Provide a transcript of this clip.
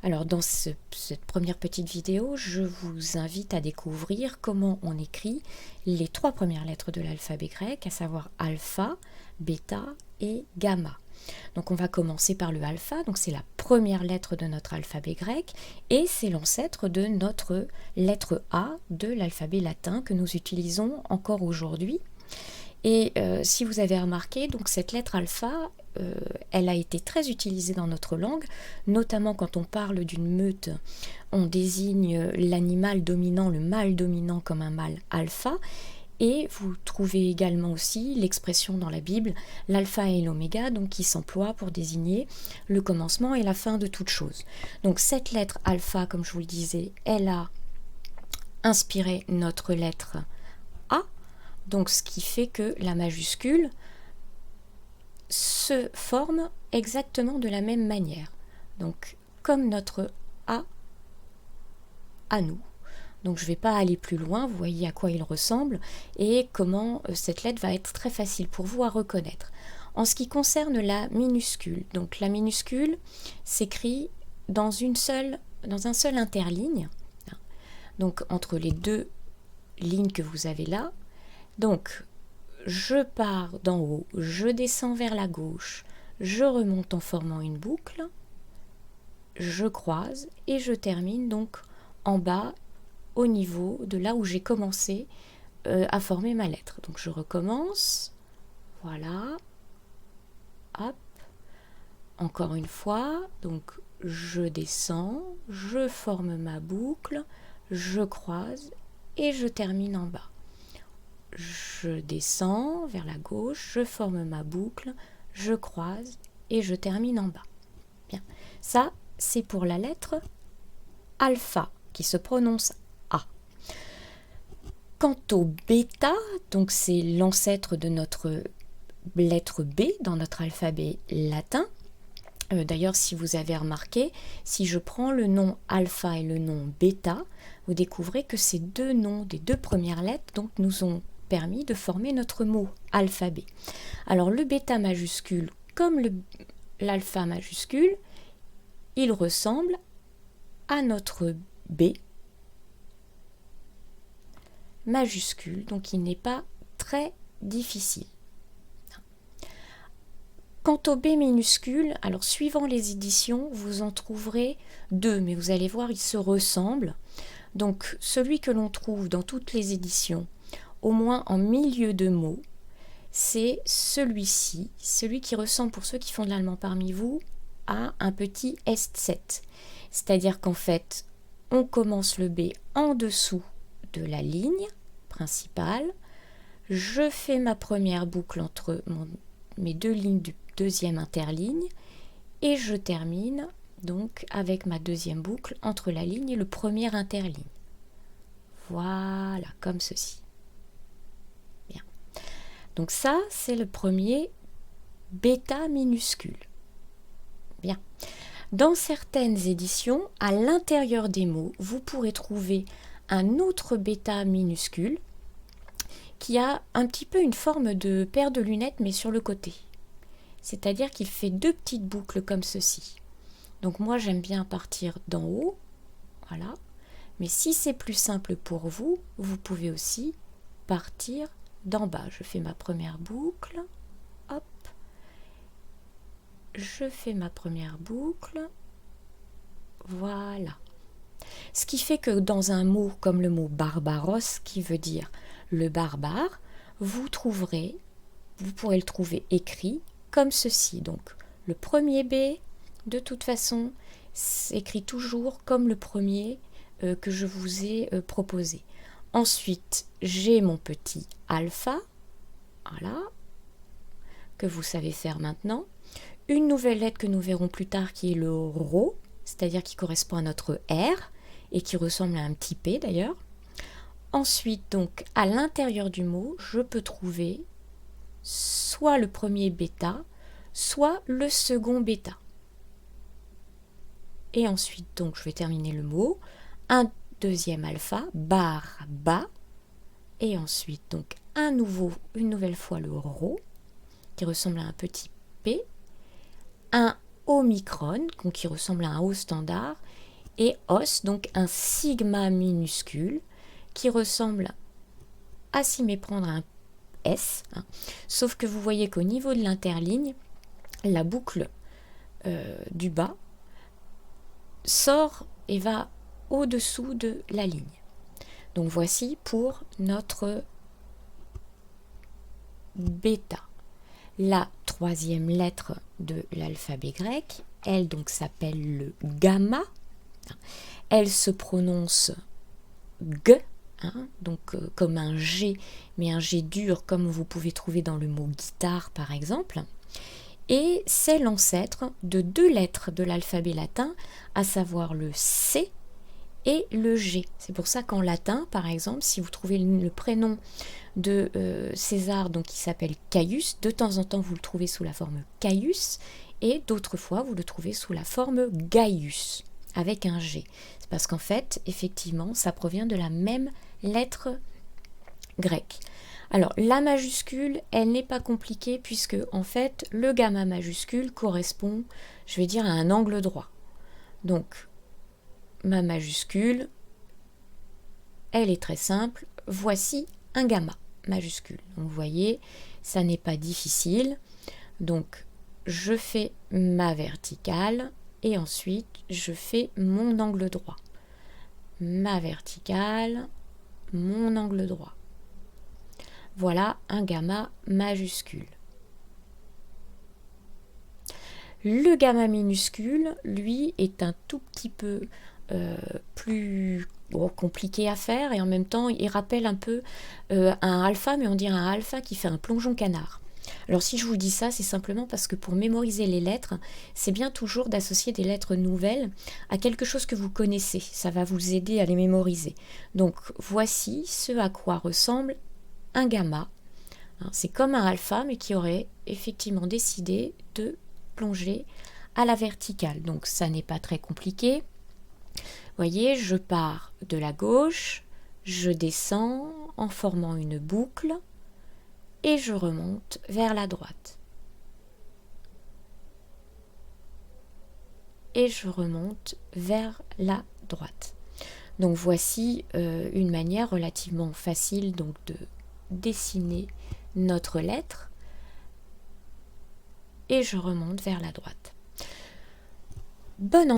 Alors dans cette première petite vidéo, je vous invite à découvrir comment on écrit les 3 premières lettres de l'alphabet grec, à savoir alpha, bêta et gamma. Donc on va commencer par le alpha, donc c'est la première lettre de notre alphabet grec et c'est l'ancêtre de notre lettre A de l'alphabet latin que nous utilisons encore aujourd'hui. Et si vous avez remarqué, donc cette lettre alpha, elle a été très utilisée dans notre langue, notamment quand on parle d'une meute, on désigne l'animal dominant, le mâle dominant comme un mâle alpha. Et vous trouvez également aussi l'expression dans la Bible, l'alpha et l'oméga, donc qui s'emploie pour désigner le commencement et la fin de toute chose. Donc cette lettre alpha, comme je vous le disais, elle a inspiré notre lettre A, donc ce qui fait que la majuscule se forme exactement de la même manière. Donc comme notre A à nous. Donc je ne vais pas aller plus loin, vous voyez à quoi il ressemble et comment cette lettre va être très facile pour vous à reconnaître. En ce qui concerne la minuscule, donc la minuscule s'écrit dans un seul interligne, donc entre les deux lignes que vous avez là. Donc je pars d'en haut, je descends vers la gauche, je remonte en formant une boucle, je croise et je termine donc en bas au niveau de là où j'ai commencé à former ma lettre. Donc je recommence, voilà, hop, encore une fois, donc je descends, je forme ma boucle, je croise et je termine en bas. Je descends vers la gauche, je forme ma boucle, je croise et je termine en bas. Bien, ça c'est pour la lettre alpha qui se prononce A. Quant au bêta, donc c'est l'ancêtre de notre lettre B dans notre alphabet latin. D'ailleurs, si vous avez remarqué, si je prends le nom alpha et le nom bêta, vous découvrez que ces deux noms des deux premières lettres donc, nous ont permis de former notre mot alphabet. Alors le bêta majuscule comme l'alpha majuscule, il ressemble à notre B majuscule, donc il n'est pas très difficile. Quant au B minuscule, alors suivant les éditions, vous en trouverez deux, mais vous allez voir, ils se ressemblent. Donc celui que l'on trouve dans toutes les éditions, au moins en milieu de mot, c'est celui-ci, celui qui ressemble, pour ceux qui font de l'allemand parmi vous, à un petit S7. C'est-à-dire qu'en fait, on commence le B en dessous de la ligne principale, je fais ma première boucle entre mes deux lignes du deuxième interligne et je termine donc avec ma deuxième boucle entre la ligne et le premier interligne. Voilà, comme ceci. Bien. Donc ça, c'est le premier bêta minuscule. Bien. Dans certaines éditions, à l'intérieur des mots, vous pourrez trouver un autre bêta minuscule qui a un petit peu une forme de paire de lunettes mais sur le côté. C'est-à-dire qu'il fait deux petites boucles comme ceci. Donc moi j'aime bien partir d'en haut, voilà. Mais si c'est plus simple pour vous, vous pouvez aussi partir d'en bas. Je fais ma première boucle, hop. Je fais ma première boucle, voilà. Ce qui fait que dans un mot comme le mot barbaros, qui veut dire le barbare, vous pourrez le trouver écrit comme ceci. Donc le premier B, de toute façon, s'écrit toujours comme le premier que je vous ai proposé. Ensuite, j'ai mon petit alpha, voilà, que vous savez faire maintenant. Une nouvelle lettre que nous verrons plus tard qui est le rho, c'est-à-dire qui correspond à notre R et qui ressemble à un petit P d'ailleurs. Ensuite, donc, à l'intérieur du mot, je peux trouver soit le premier bêta, soit le second bêta. Et ensuite, donc, je vais terminer le mot. Un deuxième alpha, bar, bas. Et ensuite, donc, une nouvelle fois le rho, qui ressemble à un petit P. Un omicron, qui ressemble à un haut standard. et os, donc un sigma minuscule qui ressemble à s'y méprendre à un S, hein. Sauf que vous voyez qu'au niveau de l'interligne, la boucle du bas sort et va au-dessous de la ligne. Donc voici pour notre bêta. La troisième lettre de l'alphabet grec, elle donc s'appelle le gamma. Elle se prononce G, hein, donc comme un G, mais un G dur comme vous pouvez trouver dans le mot guitare par exemple. Et c'est l'ancêtre de deux lettres de l'alphabet latin, à savoir le C et le G. C'est pour ça qu'en latin, par exemple, si vous trouvez le prénom de César, donc qui s'appelle Caius, de temps en temps vous le trouvez sous la forme Caius, et d'autres fois vous le trouvez sous la forme Gaius, avec un G. C'est parce qu'en fait, effectivement, ça provient de la même lettre grecque. Alors, la majuscule, elle n'est pas compliquée puisque, en fait, le gamma majuscule correspond, je vais dire, à un angle droit. Donc, ma majuscule, elle est très simple. Voici un gamma majuscule. Donc, vous voyez, ça n'est pas difficile. Donc, je fais ma verticale et ensuite, je fais mon angle droit. Ma verticale, mon angle droit. Voilà un gamma majuscule. Le gamma minuscule, lui, est un tout petit peu plus compliqué à faire et en même temps, il rappelle un peu un alpha, mais on dirait un alpha qui fait un plongeon canard. Alors si je vous dis ça, c'est simplement parce que pour mémoriser les lettres, c'est bien toujours d'associer des lettres nouvelles à quelque chose que vous connaissez. Ça va vous aider à les mémoriser. Donc voici ce à quoi ressemble un gamma. C'est comme un alpha, mais qui aurait effectivement décidé de plonger à la verticale. Donc ça n'est pas très compliqué. Vous voyez, je pars de la gauche, je descends en formant une boucle et je remonte vers la droite. Et je remonte vers la droite. Donc voici une manière relativement facile donc de dessiner notre lettre et je remonte vers la droite. Bonne